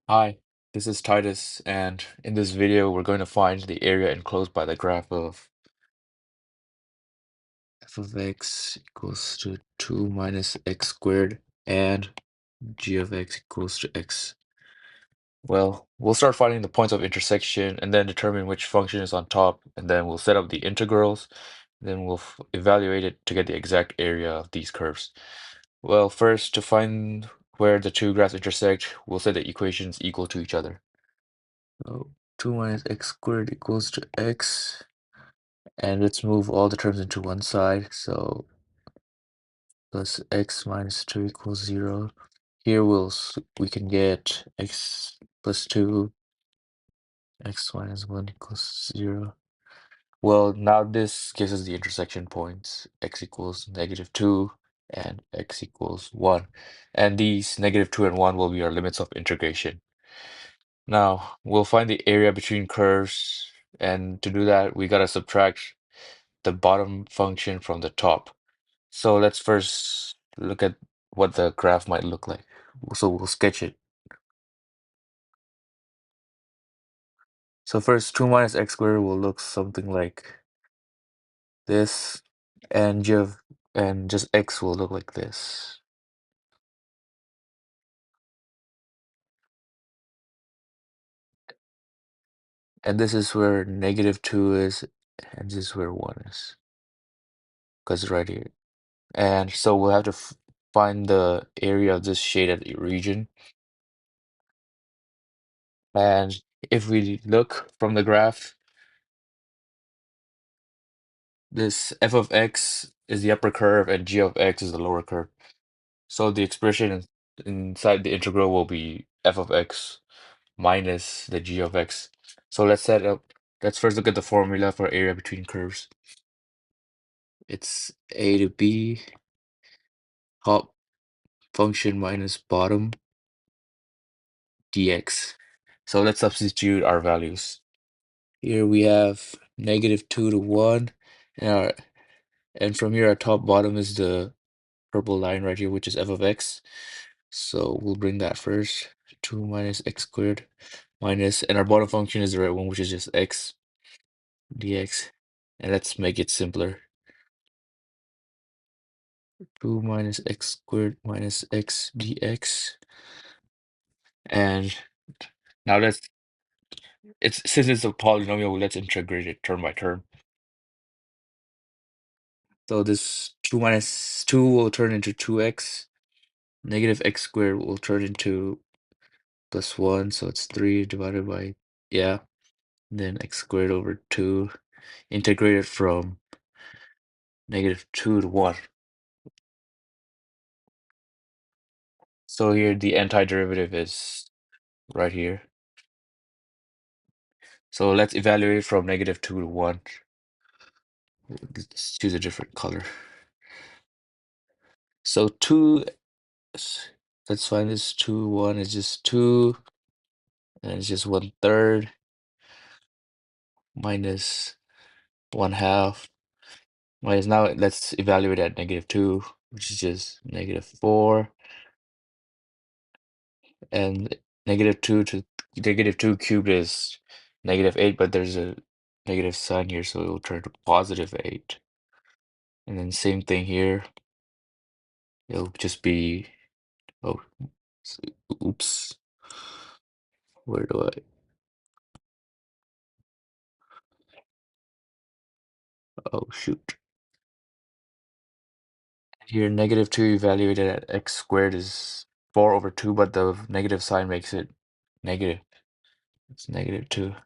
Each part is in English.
Hi, this is Titus, and in this video, we're going to find the area enclosed by the graph of f of x equals to 2 minus x squared and g of x equals to x. Well, we'll start finding the points of intersection and then determine which function is on top, and then we'll set up the integrals, then we'll evaluate it to get the exact area of these curves. Well, first, to find where the two graphs intersect, we'll set the equations equal to each other. So 2 minus x squared equals to x. And let's move all the terms into one side. So plus x minus 2 equals 0. Here we can get x plus 2, x minus 1 equals 0. Well, now this gives us the intersection points. X equals -2 and x equals 1. And these -2 and 1 will be our limits of integration. Now, we'll find the area between curves, and to do that, we gotta subtract the bottom function from the top. So let's first look at what the graph might look like. So we'll sketch it. So first, 2 minus x squared will look something like this, and just x will look like this. And this is where -2 is, and this is where 1 is, because it's right here. And so we'll have to find the area of this shaded region. And if we look from the graph, this f of x is the upper curve and g of x is the lower curve. So the expression inside the integral will be f of x minus the g of x. So let's first look at the formula for area between curves. It's a to b, top function minus bottom dx. So let's substitute our values. Here we have -2 to 1, and from here our top bottom is the purple line right here, which is f of x. So we'll bring that first. 2 minus x squared minus, and our bottom function is the right one, which is just x dx. And let's make it simpler. 2 minus x squared minus x dx. And now since it's a polynomial, let's integrate it term by term. So this 2 minus 2 will turn into 2x. Negative x squared will turn into plus 1, so it's 3 divided by, yeah. Then x squared over 2, integrated from -2 to 1. So here the antiderivative is right here. So let's evaluate from -2 to 1. Let's choose a different color. So 2, let's find this 2, 1 is just 2, and it's just 1/3 minus 1/2. Minus, now let's evaluate at -2, which is just -4. And -2 to -2 cubed is -8, but there's a negative sign here, so it will turn to +8. And then same thing here. It'll just be, oh, oops. Where do I? Oh, shoot. Here, -2 evaluated at x squared is 4 over 2, but the negative sign makes it negative. It's -2.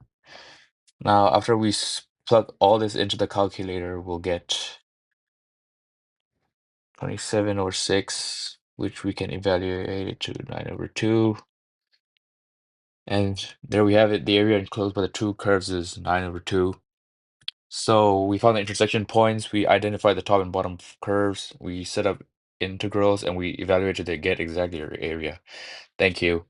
Now, after we plug all this into the calculator, we'll get 27 over 6, which we can evaluate it to 9 over 2. And there we have it. The area enclosed by the two curves is 9 over 2. So we found the intersection points, we identified the top and bottom curves, we set up integrals, and we evaluated to get exactly our area. Thank you.